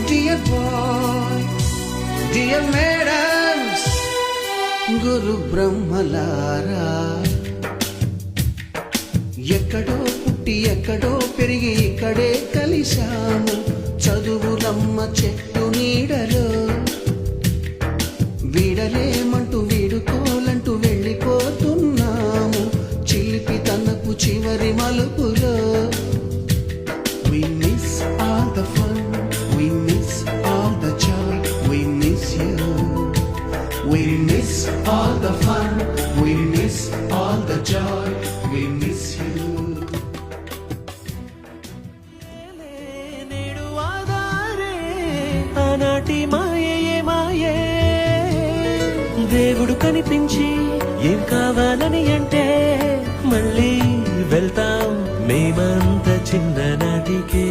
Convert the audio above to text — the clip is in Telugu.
డియర్ బాయ్, డియర్ మేడమ్స్, గురు బ్రహ్మలారా, ఎక్కడో పుట్టి ఎక్కడో పెరిగి ఇక్కడే కలిశాము చదువులమ్మ చెట్టు నీడలో. వీడలేమంటూ వీడుకోలంటూ వెళ్ళిపోతున్నాము చిలిపి తనకు చివరి మలుపులో. We miss all the fun, we miss all the joy, we miss you. We miss all the fun, we miss all the joy, we miss you. నేడు ఆధారే ఆనాటి మాయే మాయే, దేవుడు కనిపించి ఏం కావాలని అంటే మళ్ళీ వెళ్తాం మేమంత చిన్ననాటికే.